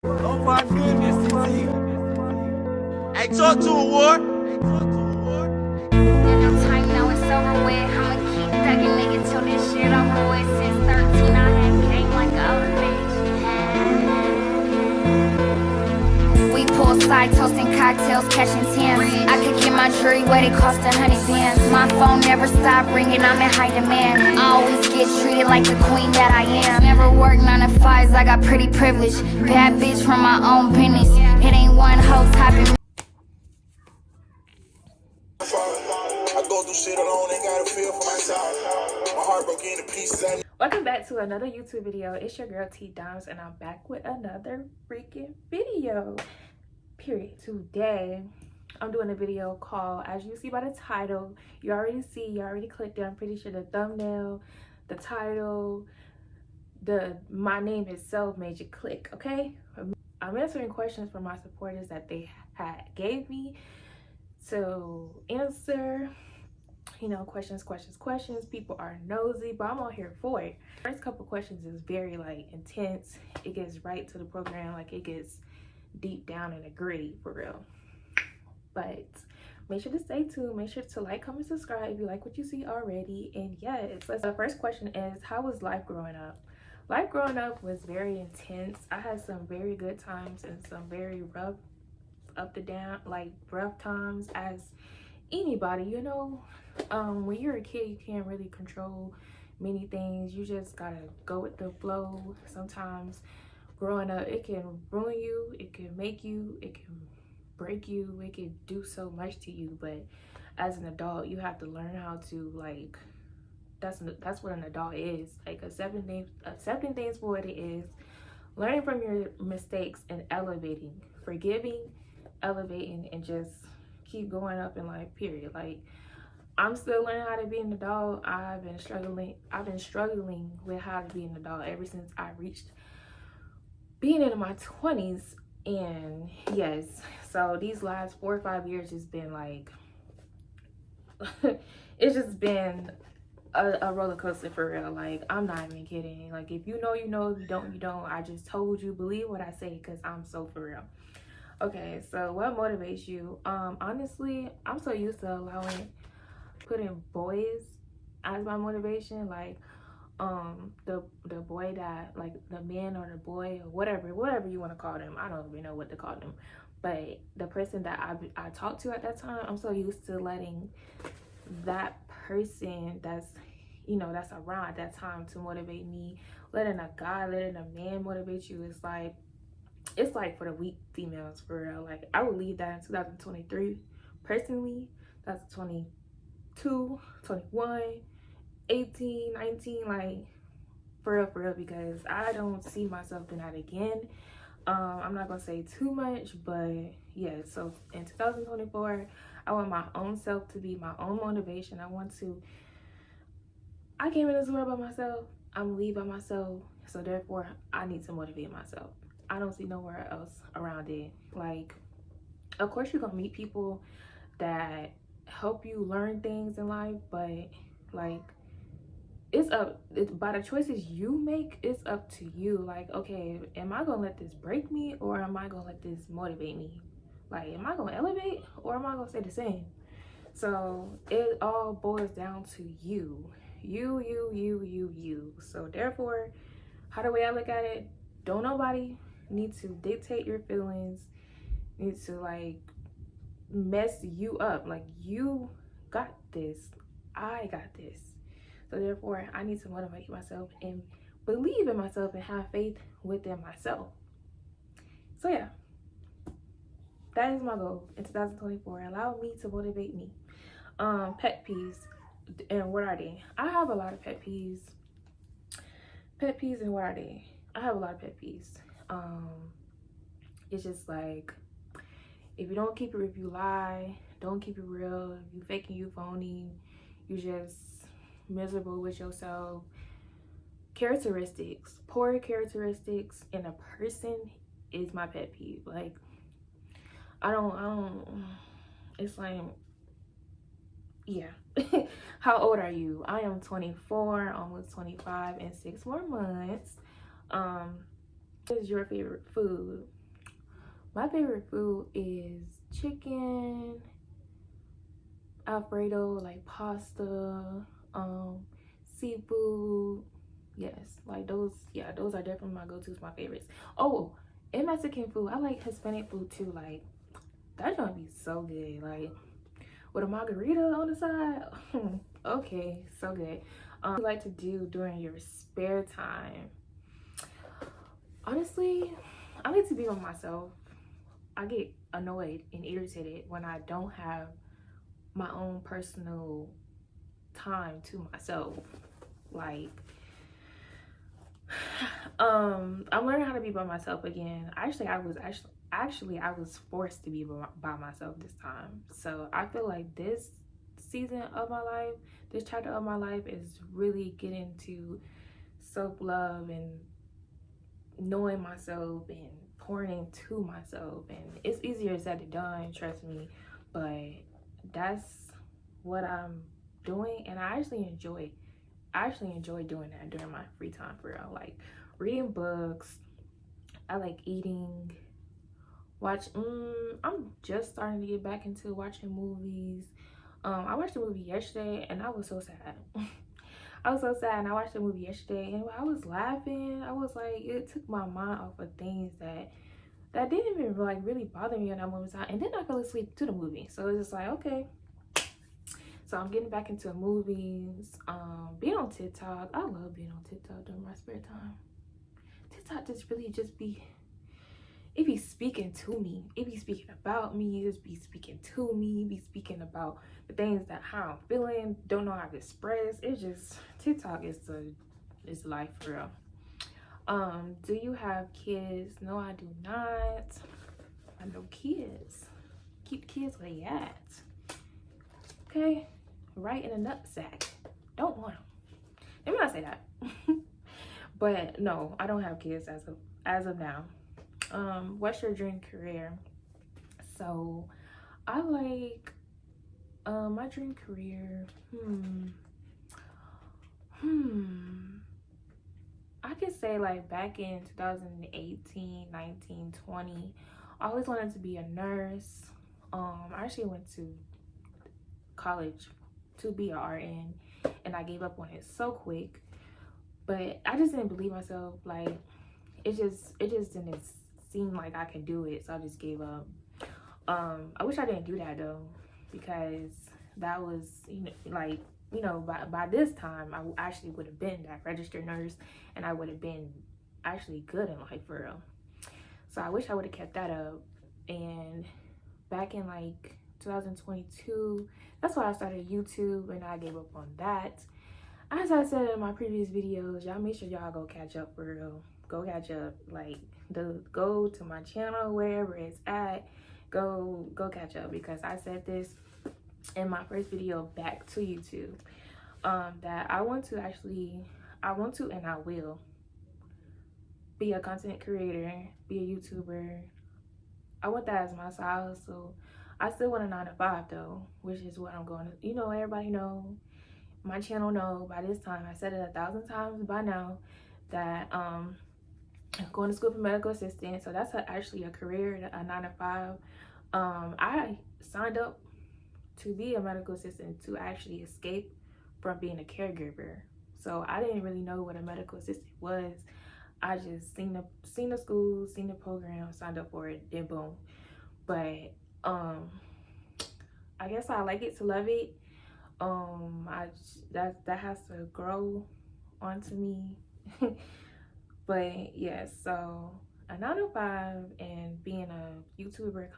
Oh my goodness, TT. Hey, talk to him, Ward. Time now it's over with. I'ma keep thugging nigga till this shit over with. Since 13 I had game like a other bitch. We poolside toasting cocktails, catching tans. I could get my jewelry where they cost 100 bands. My phone never stop ringing, I'm in high demand. I always get treated like the queen that I am. Never work 9 to 5s, I got pretty privilege. Bad bitch from my own business. It ain't one hoe topping. I go through shit alone, ain't got a feel for my time. My heart broke into pieces. Welcome back to another YouTube video. It's your girl T Dimes and I'm back with another freaking video. Period. Today I'm doing a video called, as you see by the title, you already clicked it. I'm pretty sure the thumbnail, the title, my name itself made you click, okay? I'm answering questions from my supporters that they gave me to answer. You know, questions. People are nosy, but I'm on here for it. First couple questions is very like intense. It gets right to the program, like it gets deep down in the gritty for real. But make sure to stay tuned. Make sure to like, comment, subscribe if you like what you see already. And yes, the first question is, how was life growing up? Life growing up was very intense. I had some very good times and some very rough, up to down, like rough times, as anybody, you know. When you're a kid, you can't really control many things. You just gotta go with the flow. Sometimes growing up, it can ruin you, it can make you, it can break you, it can do so much to you. But as an adult, you have to learn how to, like, that's what an adult is, like accepting things for what it is, learning from your mistakes and elevating, forgiving, elevating, and just keep going up in life, period. Like, I'm still learning how to be an adult. I've been struggling with how to be an adult ever since I reached being in my 20s. And yes, so these last 4 or 5 years has been like it's just been a roller coaster for real. Like, I'm not even kidding. Like, if you know, you know. If you don't, you don't. I just told you, believe what I say, because I'm so for real. Okay, so what motivates you? Honestly, I'm so used to putting boys as my motivation. Like, the boy that, like, the man or the boy or whatever you want to call them. I don't even know what to call them. But the person that I talked to at that time, I'm so used to letting that person that's, you know, that's around at that time to motivate me. Letting a man motivate you is like, it's like for the weak females, for real. Like, I would leave that in 2023 personally. That's 22, 21, 18, 19, like, for real, because I don't see myself doing that again. I'm not gonna say too much, but yeah. So in 2024, I want my own self to be my own motivation. I came in this world by myself. I'm gonna leave by myself, so therefore I need to motivate myself. I don't see nowhere else around it. Like, of course you're gonna meet people that help you learn things in life, but like, it's by the choices you make, it's up to you. Like, okay, am I gonna let this break me, or am I gonna let this motivate me? Like, am I gonna elevate, or am I gonna stay the same? So it all boils down to you. So therefore, how the way I look at it, don't nobody need to dictate your feelings, need to, like, mess you up. Like, you got this, I got this. So therefore, I need to motivate myself and believe in myself and have faith within myself. So yeah, that is my goal in 2024. Allow me to motivate me. Pet peeves, and what are they? I have a lot of pet peeves. And what are they? I have a lot of pet peeves. It's just like, if you don't keep it, if you lie, don't keep it real, if you faking, you phony, you just miserable with yourself. Characteristics, poor characteristics in a person is my pet peeve. Like, I don't, it's like, yeah. How old are you? I am 24, almost 25 in 6 more months. What is your favorite food? My favorite food is chicken, Alfredo, like pasta, seafood. Yes, like those. Yeah, those are definitely my go-tos, my favorites. Oh, and Mexican food. I like Hispanic food too. Like that gonna be so good. Like with a margarita on the side. Okay, so good. What do you like to do during your spare time? Honestly, I like to be with myself. I get annoyed and irritated when I don't have my own personal time to myself. Like I'm learning how to be by myself again. Actually I was forced to be by myself this time. So I feel like this season of my life, this chapter of my life is really getting to self-love and knowing myself and pouring into myself. And it's easier said than done, trust me, but that's what I'm doing, and I actually enjoy doing that during my free time, for real. Like reading books, I like eating, I'm just starting to get back into watching movies. I watched a movie yesterday and I was so sad. I was so sad, and I watched the movie yesterday and I was laughing. I was like, it took my mind off of things that didn't even like really bother me in that moment time. And then I fell asleep to the movie. So it's just like, okay. So I'm getting back into movies, being on TikTok. I love being on TikTok during my spare time. TikTok just really it be speaking to me. It be speaking about me. It just be speaking to me. It be speaking about the things that how I'm feeling, don't know how to express. It's just, TikTok is life for real. Do you have kids? No, I do not. I have no kids. Keep kids where they at. Okay? Right in a nutsack. Don't want them. Let me not say that. But no, I don't have kids as of now. What's your dream career? So I like my dream career. I could say like back in 2018, 19, 20, I always wanted to be a nurse. I actually went to college to be an RN, and I gave up on it so quick. But I just didn't believe myself. Like it just didn't seem like I could do it, so I just gave up. I wish I didn't do that though, because that was, by this time I actually would have been that registered nurse, and I would have been actually good in life for real. So I wish I would have kept that up. And back in like 2022, that's why I started YouTube, and I gave up on that. As I said in my previous videos, y'all make sure y'all go catch up for real. Go catch up. Like, go to my channel, wherever it's at. Go catch up, because I said this in my first video back to YouTube, that I want to and I will be a content creator, be a YouTuber. I want that as my side hustle. I still want a 9-to-5 though, which is what I'm going to, everybody know, my channel know by this time, I said it 1,000 times by now, that going to school for medical assistant. So that's actually a career, a 9-to-5. I signed up to be a medical assistant to actually escape from being a caregiver. So I didn't really know what a medical assistant was. I just seen the school, seen the program, signed up for it, then boom. But I guess I like it to love it. That has to grow onto me. But yes, so a 9-to-5 and being a YouTuber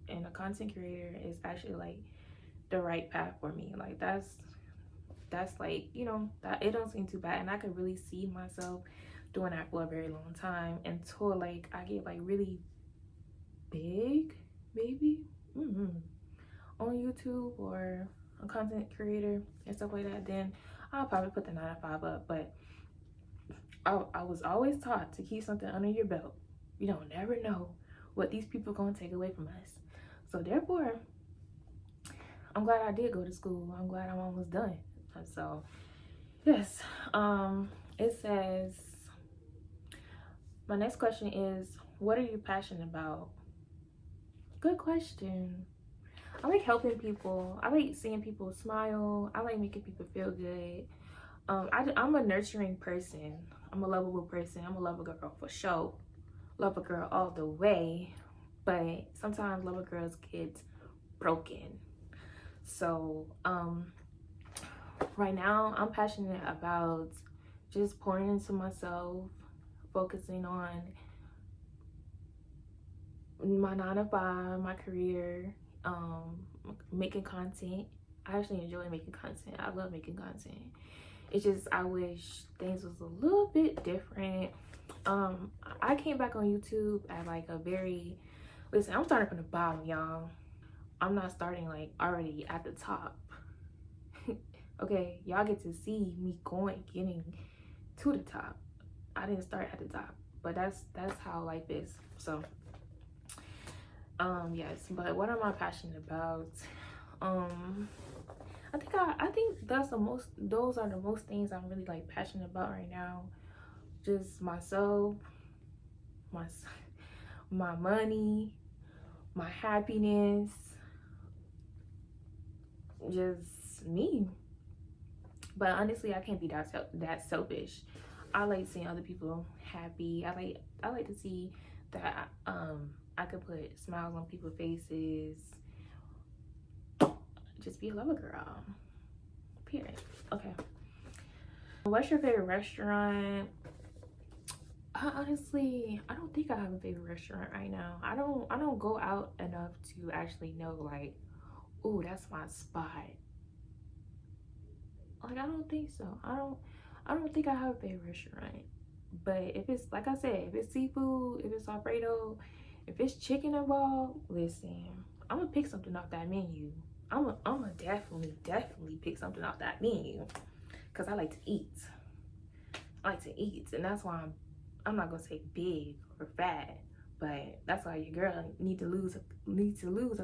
and a content creator is actually like the right path for me. Like that's like, that it don't seem too bad, and I could really see myself doing that for a very long time until like I get like really big, maybe on YouTube or a content creator and stuff like that. Then I'll probably put the 9-to-5 up. But I was always taught to keep something under your belt. You don't never know what these people gonna take away from us. So therefore, I'm glad I did go to school. I'm glad I'm almost done. So yes, it says, my next question is, what are you passionate about? Good question. I like helping people. I like seeing people smile. I like making people feel good. I'm a nurturing person. I'm a lovable person. I'm a lover girl for sure. Love a girl all the way. But sometimes lover girls get broken. So right now I'm passionate about just pouring into myself, focusing on my 9 to 5, my career, making content. I actually enjoy making content. I love making content. It's just I wish things was a little bit different. I came back on YouTube at like a very, listen, I'm starting from the bottom, y'all. I'm not starting like already at the top. Okay, y'all get to see me getting to the top. I didn't start at the top, but that's how life is. So yes, but what am I passionate about? I think those are the most things I'm really like passionate about right now. Just myself, my money, my happiness, just me. But honestly, I can't be that selfish. I like seeing other people happy. I like to see that I could put smiles on people's faces. Just be a lover girl. Period. Okay. What's your favorite restaurant? Honestly, I don't think I have a favorite restaurant right now. I don't go out enough to actually know like, oh, that's my spot. Like, I don't think so. I don't think I have a favorite restaurant. But if it's, like I said, if it's seafood, if it's Alfredo, if it's chicken involved, listen, I'm gonna pick something off that menu. I'm gonna definitely pick something off that menu, because I like to eat. And that's why I'm not gonna say big or fat, but that's why your girl need to lose a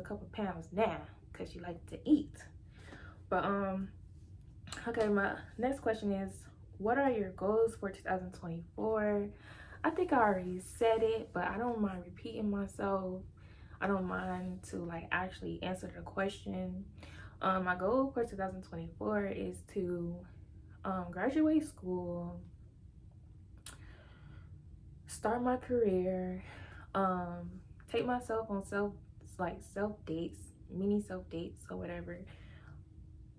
couple pounds now, because she likes to eat. But okay, my next question is, what are your goals for 2024? I think I already said it, but I don't mind repeating myself. I don't mind to like actually answer the question. My goal for 2024 is to graduate school, start my career, take myself on self dates, mini self dates or whatever,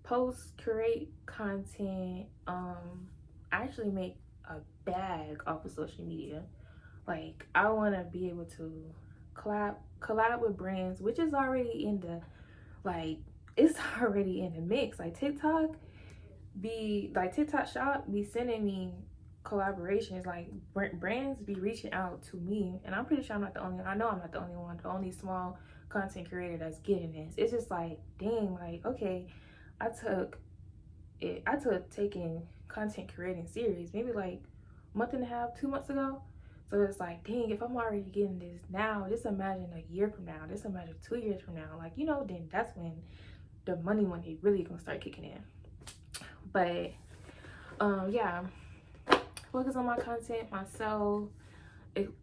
create content, actually make a bag off of social media. Like, I want to be able to collab with brands, which is already in the, like, it's already in the mix. Like TikTok Shop be sending me collaborations. Like, brands be reaching out to me, and I'm pretty sure I'm not the only one, the only small content creator that's getting this. It's just like, dang, like, okay, I took taking content creating serious maybe like a month and a half, 2 months ago. So it's like, dang, if I'm already getting this now, just imagine a year from now, just imagine 2 years from now, like, you know, then that's when the money really gonna start kicking in. But yeah, focus on my content, myself,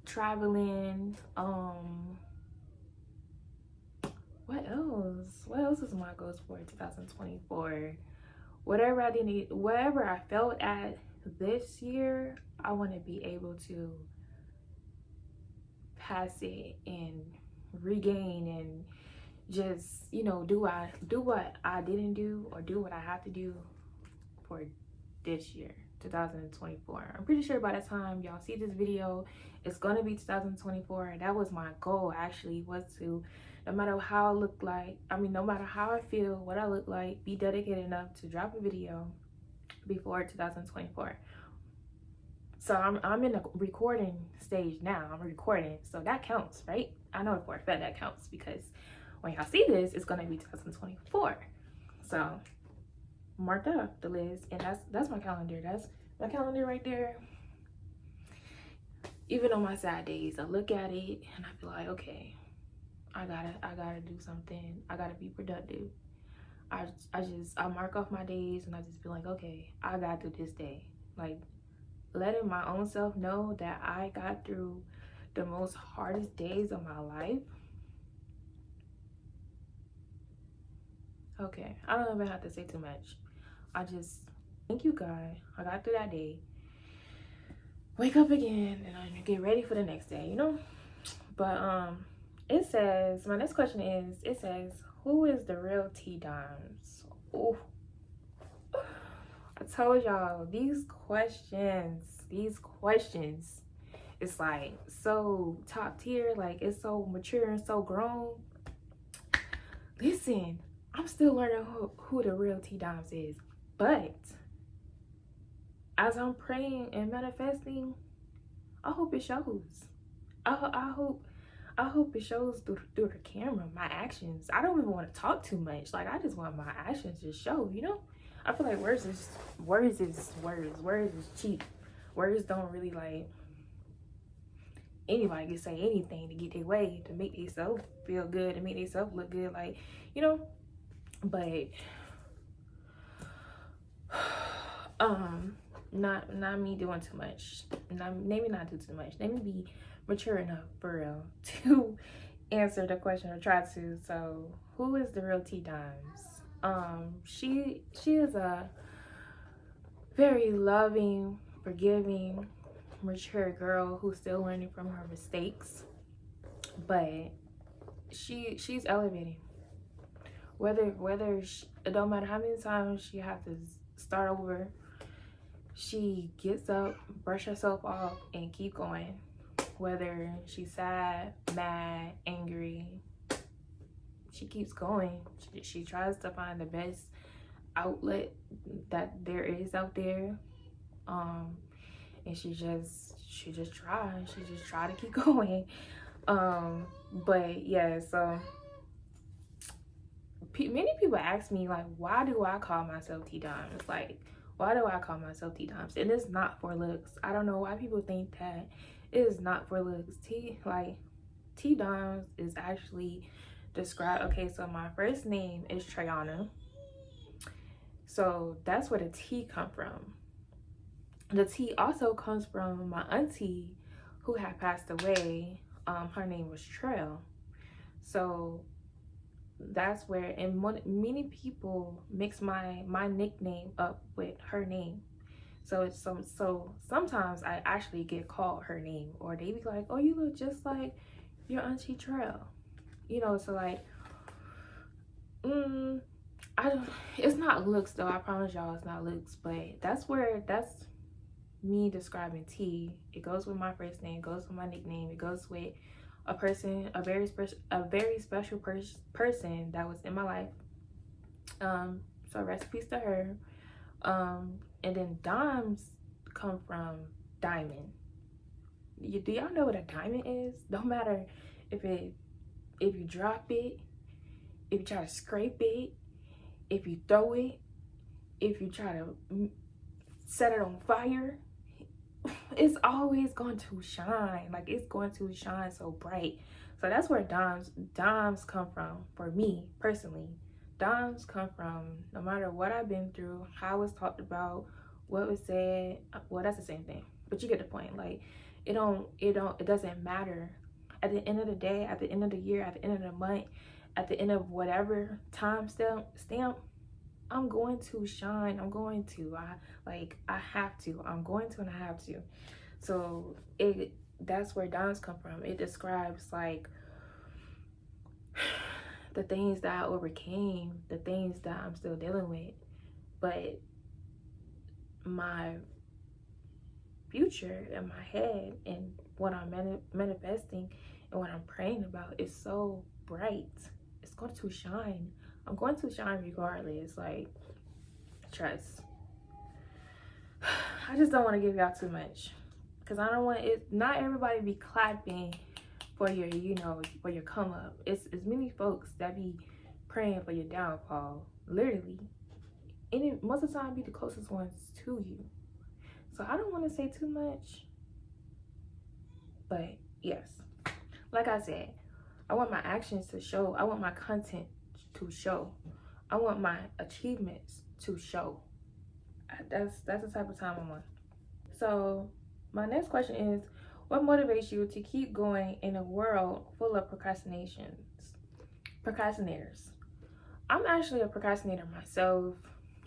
traveling. What else is my goals for 2024? Whatever I felt at this year, I want to be able to pass it and regain, and just, you know, do what I didn't do, or do what I have to do for this year, 2024. I'm pretty sure by the time y'all see this video, it's gonna be 2024. And that was my goal, actually, was to, no matter how I look like, no matter how I feel, what I look like, be dedicated enough to drop a video before 2024. So I'm in the recording stage now. I'm recording, so that counts, right? I know for a fact that counts, because when y'all see this, it's gonna be 2024. So mark that off the list, and that's my calendar. That's my calendar right there. Even on my sad days, I look at it and I feel like, okay, I gotta do something. I gotta be productive. I mark off my days, and I just feel like, okay, I got through this day. Like, letting my own self know that I got through the most hardest days of my life Okay, I don't even have to say too much. I just thank you, God. I got through that day. Wake up again and I get ready for the next day, you know? But it says, my next question is, it says, who is the real T Dimes? Ooh. I told y'all these questions, it's like so top tier, like it's so mature and so grown. Listen, I'm still learning who the real T Dimes is, but as I'm praying and manifesting, I hope it shows. I hope it shows through the camera, my actions. I don't even want to talk too much. Like, I just want my actions to show, you know? I feel like words is cheap. Words don't really, like, anybody can say anything to get their way, to make themselves feel good, to make themselves look good, like, you know? But not me doing too much. Maybe not do too much. Let me be mature enough for real to answer the question, or try to. So who is the real T Dimes? She is a very loving, forgiving, mature girl who's still learning from her mistakes, but she's elevating. Whether it don't matter how many times she have to start over, she gets up, brush herself off, and keep going. Whether she's sad, mad, angry, she keeps going. She tries to find the best outlet that there is out there, and she just tries. She just try to keep going. But yeah, so many people ask me, like, why do I call myself T Dimes? Like, why do I call myself T Dimes? And it's not for looks. I don't know why people think that it is not for looks. T Dimes is actually described. Okay, so my first name is Trayana. So that's where the T come from. The T also comes from my auntie who had passed away. Her name was Trail. So that's where, and many people mix my nickname up with her name. So it's so sometimes I actually get called her name, or they be like, oh, you look just like your auntie Trail, you know. So like, it's not looks though, I promise y'all it's not looks, but that's me describing T. It goes with my first name, it goes with my nickname, it goes with a person, a very special person that was in my life. So rest in peace to her. And then Dimes come from diamond. Do y'all know what a diamond is? Don't matter if you drop it, if you try to scrape it, if you throw it, if you try to set it on fire, it's always going to shine. Like, it's going to shine so bright. So that's where dimes come from. For me personally, dimes come from, no matter what I've been through, how it's talked about, what was said. Well, that's the same thing, but you get the point. Like, it doesn't matter. At the end of the day, at the end of the year, at the end of the month, at the end of whatever time stamp, I'm going to shine. I'm going to. I have to. I'm going to, and I have to. So that's where dimes come from. It describes, like, the things that I overcame, the things that I'm still dealing with, but my future in my head and what I'm manifesting and what I'm praying about is so bright. It's going to shine. I'm going to shine regardless. Like, trust. I just don't want to give y'all too much, because I don't want it. Not everybody be clapping for your, for your come up. It's many folks that be praying for your downfall, literally. And it most of the time be the closest ones to you. So I don't want to say too much. But yes, like I said, I want my actions to show. I want my content to show. I want my achievements to show. That's the type of time I'm on. So my next question is, what motivates you to keep going in a world full of procrastinators? I'm actually a procrastinator myself.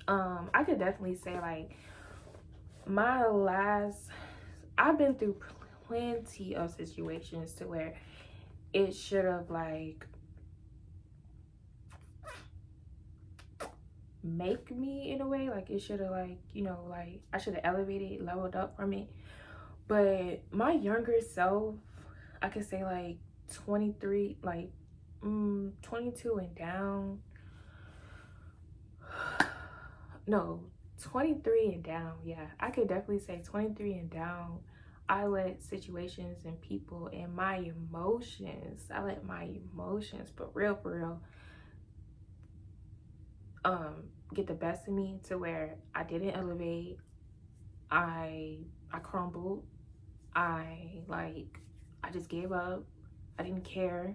I could definitely say like I've been through plenty of situations to where it should have like make me in a way, like it should have like, you know, like I should have elevated, leveled up from it. But my younger self, I could say like 23, like 22 and down. No, 23 and down. Yeah, I could definitely say 23 and down. I let situations and people and my emotions, I let my emotions, for real, get the best of me to where I didn't elevate. I crumbled. I just gave up. I didn't care.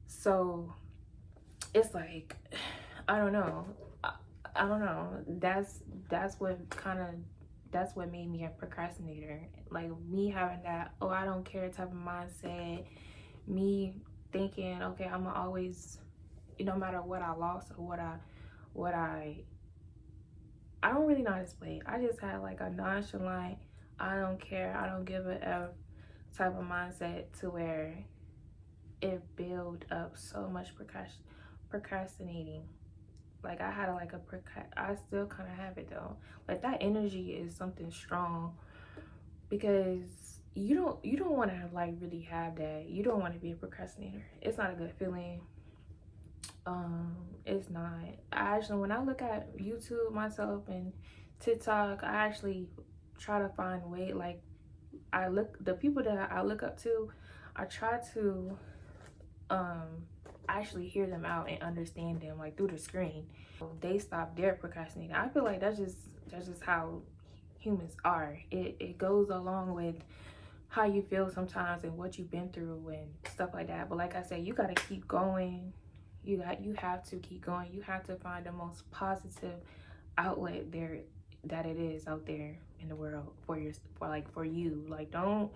So it's like, I don't know. I don't know. That's what made me a procrastinator. Like me having that, oh, I don't care type of mindset. Me thinking, okay, I'm gonna always, no matter what I lost or what I don't really know how to explain. I just had like a nonchalant, I don't care, I don't give a F type of mindset to where it built up so much procrastinating. Like I had like I still kind of have it though. Like that energy is something strong because you don't want to like really have that. You don't want to be a procrastinator. It's not a good feeling. It's not. I actually, when I look at YouTube myself and TikTok, I actually try to find way, like the people that I look up to, I try to actually hear them out and understand them like through the screen. They stop their procrastinating. I feel like that's just how humans are. It goes along with how you feel sometimes and what you've been through and stuff like that. But like I said, you gotta keep going. You have to keep going. You have to find the most positive outlet there that it is out there in the world for you. Like don't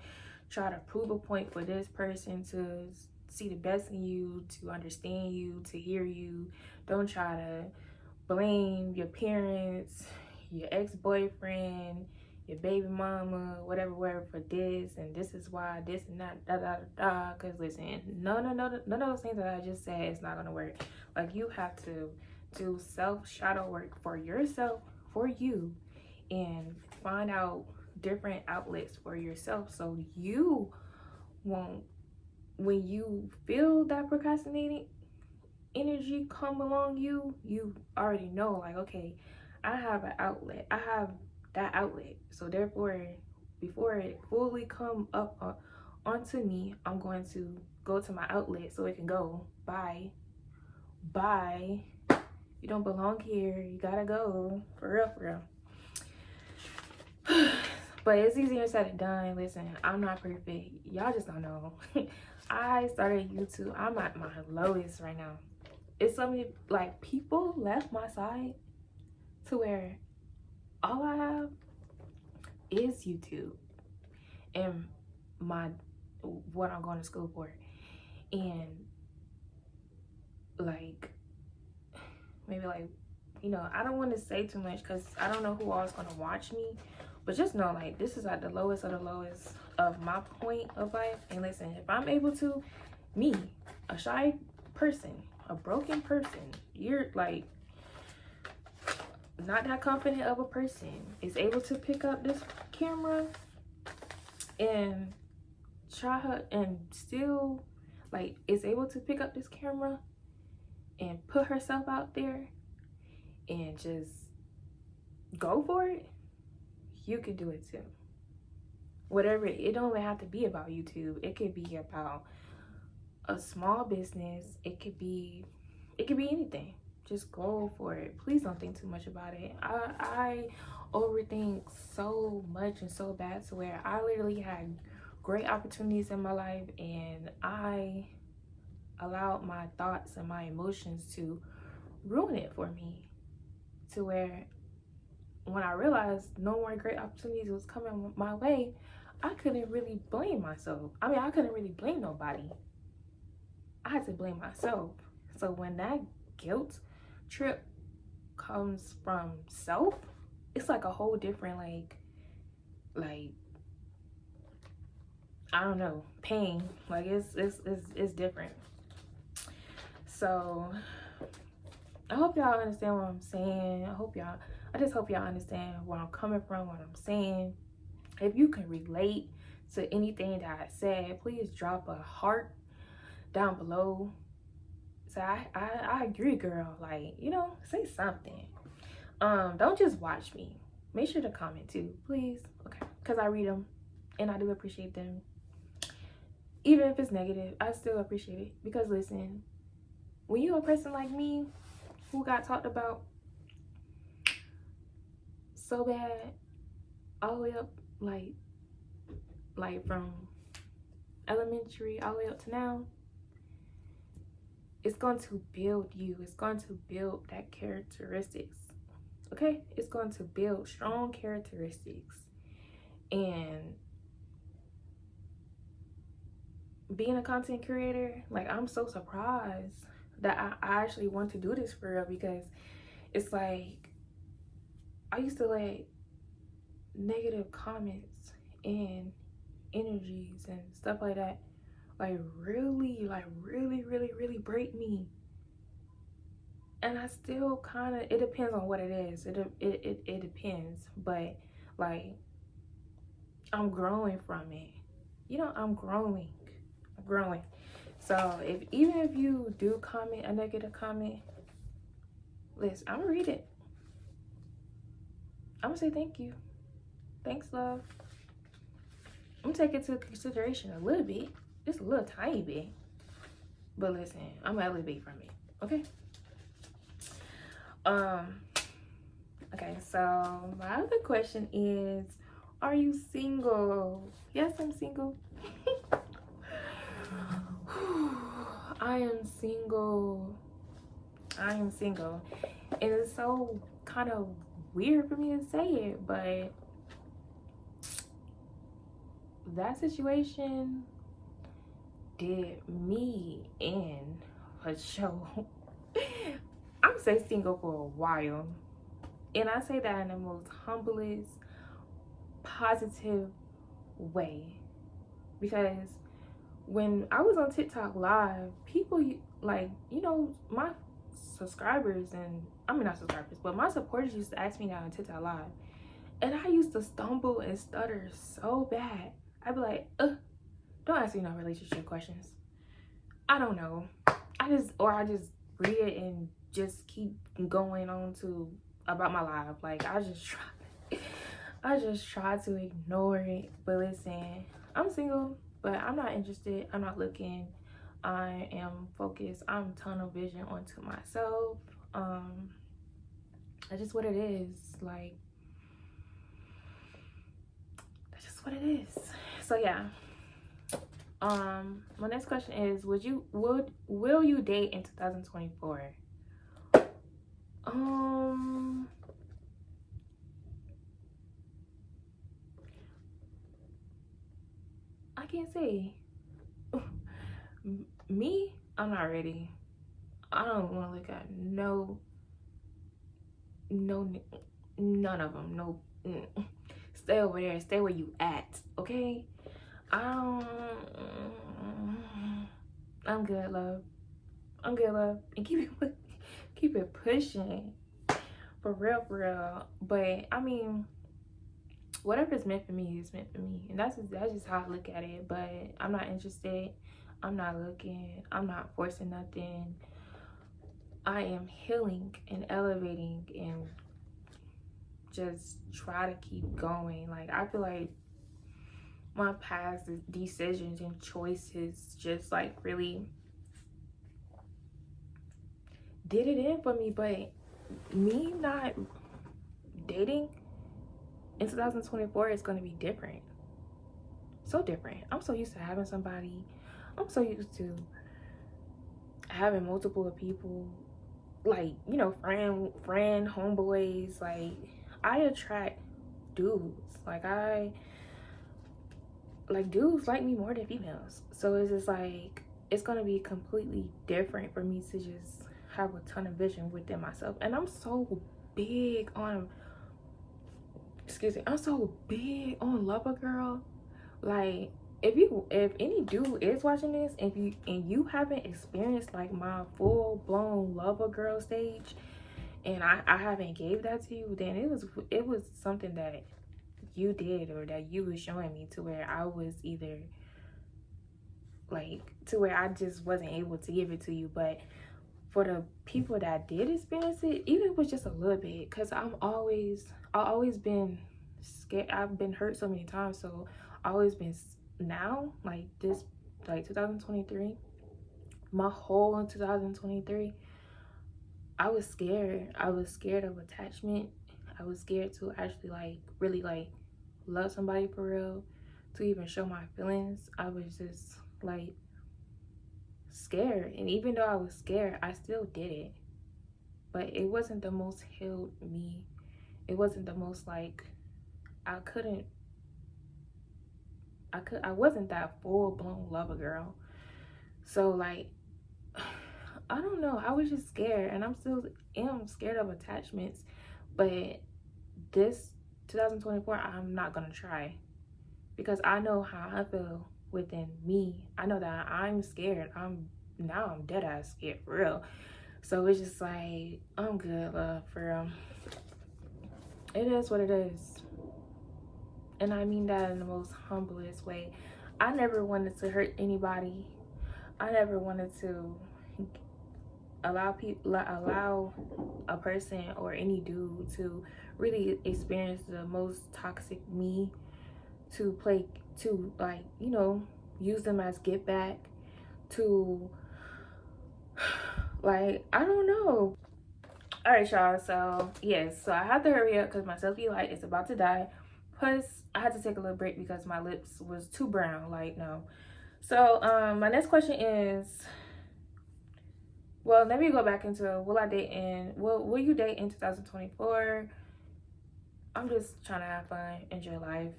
try to prove a point for this person to see the best in you, to understand you, to hear you. Don't try to blame your parents, your ex-boyfriend, your baby mama, whatever for this, and this is why this and that, da da da. Because listen, none of those things that I just said is not gonna work. Like you have to do shadow work for yourself, for you, and find out different outlets for yourself so you won't, when you feel that procrastinating energy come along you already know like, okay, I have an outlet. I have that outlet. So therefore, before it fully come up onto me, I'm going to go to my outlet so it can go. Bye. You don't belong here. You gotta go. For real. But it's easier said than done. Listen, I'm not perfect. Y'all just don't know. I started YouTube. I'm at my lowest right now. It's so many like people left my side to where all I have is YouTube and what I'm going to school for. And like maybe like, you know, I don't want to say too much because I don't know who all is going to watch me, but just know like this is at the lowest of the lowest of my point of life. And listen, if I'm able to, me, a shy person, a broken person, you're like not that confident of a person, is able to pick up this camera and try her and still like is able to pick up this camera and put herself out there and just go for it, you could do it too. Whatever, it don't even have to be about YouTube. It could be about a small business. It could be anything. Just go for it. Please don't think too much about it. I overthink so much and so bad to where I literally had great opportunities in my life and I allowed my thoughts and my emotions to ruin it for me, to where when I realized no more great opportunities was coming my way, I couldn't really blame myself. I mean, I couldn't really blame nobody. I had to blame myself. So when that guilt trip comes from self, it's like a whole different like I don't know, pain. Like it's different. So I hope y'all understand what I'm saying. I just hope y'all understand where I'm coming from, what I'm saying. If you can relate to anything that I said, please drop a heart down below. So I agree, girl. Like, you know, say something. Don't just watch me. Make sure to comment too, please. Okay, because I read them and I do appreciate them. Even if it's negative, I still appreciate it. Because listen, when you're a person like me who got talked about so bad all the way up, like from elementary all the way up to now, it's going to build you. It's going to build that characteristics. Okay, it's going to build strong characteristics. And being a content creator, like, I'm so surprised that I actually want to do this for real, because it's like I used to let negative comments and energies and stuff like that really break me. And I still kind of, it depends on what it is. It depends, but like, I'm growing from it. You know, I'm growing. So even if you do comment a negative comment, listen, I'm gonna read it. I'm gonna say thank you. Thanks, love. I'm gonna take it into consideration a little bit, just a little tiny bit. But listen, I'm gonna elevate from it. Okay. Okay, so my other question is, are you single? Yes, I'm single. I am single. And it's so kind of weird for me to say it, but that situation did me in for sure. I'm say single for a while, and I say that in the most humblest, positive way, because when I was on TikTok live, people like, you know, my subscribers, and I mean not subscribers, but my supporters used to ask me that on TikTok live, and I used to stumble and stutter so bad. I'd be like, don't ask me no relationship questions. I don't know. I just read it and just keep going on to about my life. Like, I just try to ignore it. But listen, I'm single, but I'm not interested. I'm not looking. I am focused. I'm tunnel vision onto myself. That's just what it is. Like, that's just what it is. So yeah. My next question is, will you date in 2024? I can't say. Me, I'm not ready. I don't want to look at none of them. No, stay over there. Stay where you at. Okay. I'm good, love. I'm good, love. And keep it pushing. For real. But I mean, whatever's meant for me is meant for me. And that's just how I look at it. But I'm not interested. I'm not looking. I'm not forcing nothing. I am healing and elevating and just try to keep going. Like, I feel like my past decisions and choices just like really did it in for me. But me not dating in 2024 is going to be different. So different. I'm so used to having somebody. I'm so used to having multiple people, like, you know, friend homeboys. Like, I attract dudes. Like dudes like me more than females. So it's just like, it's gonna be completely different for me to just have a ton of vision within myself. And I'm so big on, I'm so big on love a girl. Like, if any dude is watching this, and you haven't experienced like my full-blown love a girl stage, and I haven't gave that to you, then it was something that you did, or that you was showing me, to where I was either like, to where I just wasn't able to give it to you. But for the people that did experience it, even if it was just a little bit, because I've always been scared. I've been hurt so many times, so I always been, now like this, like 2023, my whole 2023, I was scared. I was scared of attachment. I was scared to actually like really like love somebody for real, to even show my feelings. I was just like scared. And even though I was scared, I still did it. But it wasn't the most healed me. It wasn't the most like, I wasn't that full-blown lover girl. So like, I don't know, I was just scared, and I'm still scared of attachments. But this 2024, I'm not gonna try, because I know how I feel within me. I know that I'm scared. I'm dead ass scared for real. So it's just like, I'm good, love, for real. It is what it is. And I mean that in the most humblest way. I never wanted to hurt anybody. I never wanted to allow a person or any dude to really experience the most toxic me, to like, you know, use them as get back, to like, I don't know. All right, y'all, so yes, so I have to hurry up because my selfie light is about to die. Plus I had to take a little break because my lips was too brown. Like, no. So my next question is, well, let me go back into, will you date in 2024? I'm just trying to have fun, enjoy life,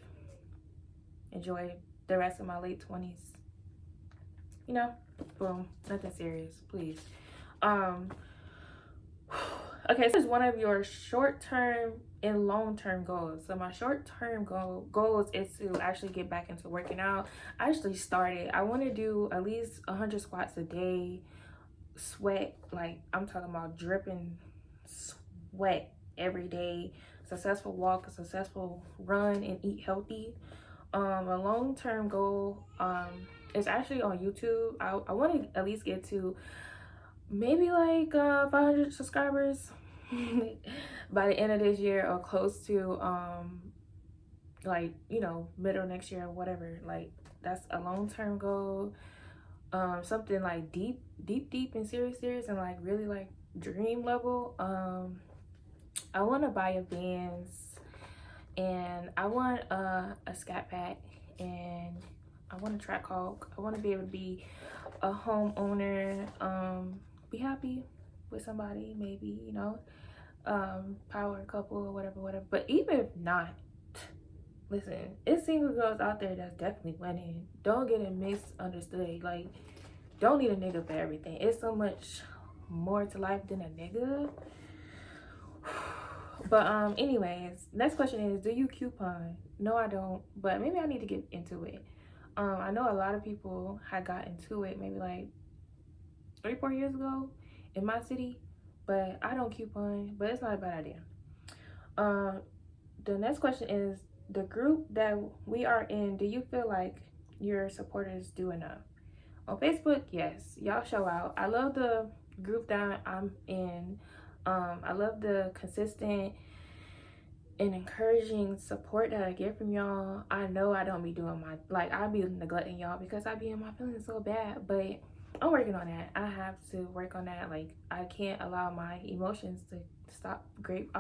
enjoy the rest of my late 20s, you know. Boom, nothing serious, please. Okay, so this is one of your short-term and long-term goals. So my short-term goals is to actually get back into working out. I actually started. I want to do at least 100 squats a day, sweat, like I'm talking about dripping sweat every day, successful walk, a successful run, and eat healthy. A long-term goal is actually on YouTube. I want to at least get to maybe like 500 subscribers by the end of this year, or close to like, you know, middle next year or whatever. Like, that's a long-term goal. Something like deep and serious, and like really like dream level. I want to buy a Vans, and I want a Scat Pack, and I want a track hawk. I want to be able to be a homeowner, be happy with somebody, maybe, you know, power couple or whatever. But even if not, listen, it's single girls out there that's definitely winning. Don't get it misunderstood. Like, don't need a nigga for everything. It's so much more to life than a nigga. But anyways, next question is, do you coupon? No, I don't, but maybe I need to get into it. I know a lot of people had got into it maybe like 3-4 years ago in my city, but I don't coupon, but it's not a bad idea. The next question is, the group that we are in, do you feel like your supporters do enough? On Facebook, yes, y'all show out. I love the group that I'm in. I love the consistent and encouraging support that I get from y'all. I know I don't be doing my, like, I be neglecting y'all because I be in my feelings so bad, but I'm working on that. I have to work on that. Like, I can't allow my emotions to stop great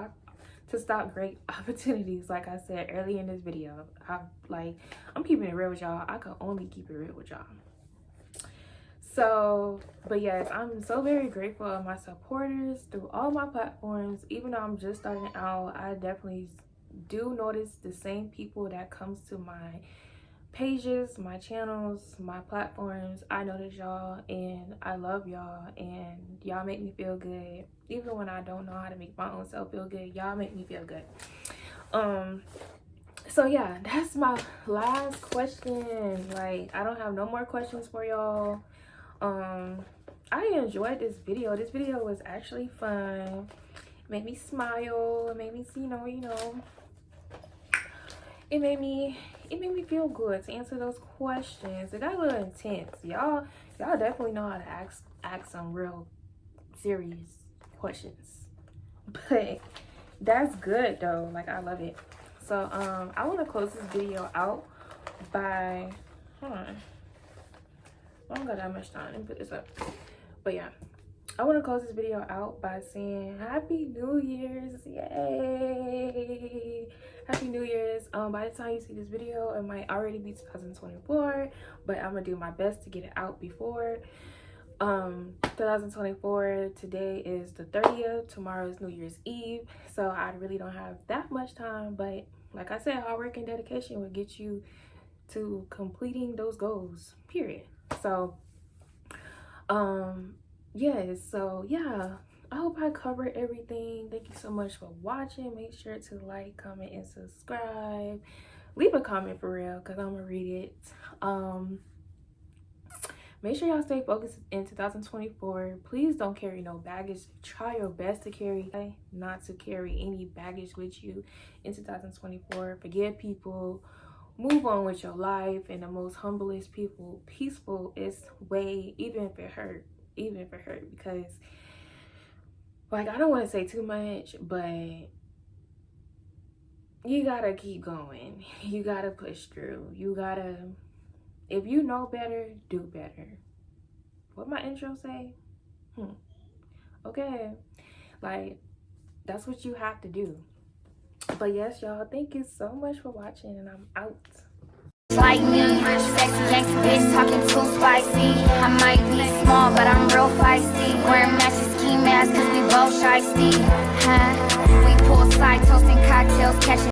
opportunities. Like I said earlier in this video, I'm keeping it real with y'all. I can only keep it real with y'all. So, but yes, I'm so very grateful of my supporters through all my platforms. Even though I'm just starting out, I definitely do notice the same people that comes to my pages, my channels, my platforms. I notice y'all and I love y'all, and y'all make me feel good. Even when I don't know how to make my own self feel good, y'all make me feel good. So yeah, that's my last question. Like, I don't have no more questions for y'all. I enjoyed this video. This video was actually fun. It made me smile. It made me see, it made me feel good to answer those questions. It got a little intense. Y'all definitely know how to ask some real serious questions. But that's good though. Like, I love it. So I want to close this video out by, hold on, I don't got that much time. Let me put this up. But yeah, I want to close this video out by saying Happy New Year's. Yay, Happy New Year's. By the time you see this video, it might already be 2024, but I'm gonna do my best to get it out before 2024. Today is the 30th. Tomorrow is New Year's Eve, so I really don't have that much time, but like I said, hard work and dedication will get you to completing those goals, period. So yeah, I hope I covered everything. Thank you so much for watching. Make sure to like, comment, and subscribe. Leave a comment for real, because I'm gonna read it. Make sure y'all stay focused in 2024. Please don't carry no baggage. Try your best to not to carry any baggage with you in 2024. Forgive people. Move on with your life in the most humblest, peacefulest way, even if it hurt, because, like, I don't want to say too much, but you gotta keep going. You gotta push through. You gotta, if you know better, do better. What my intro say? Okay, like, that's what you have to do. But yes, y'all, thank you so much for watching, and I'm out. Like me, sexy gangsta bitch talking too spicy. I might be small, but I'm real feisty. Wearing matching ski masks cause we both shiesty. We poolside toasting cocktails, catching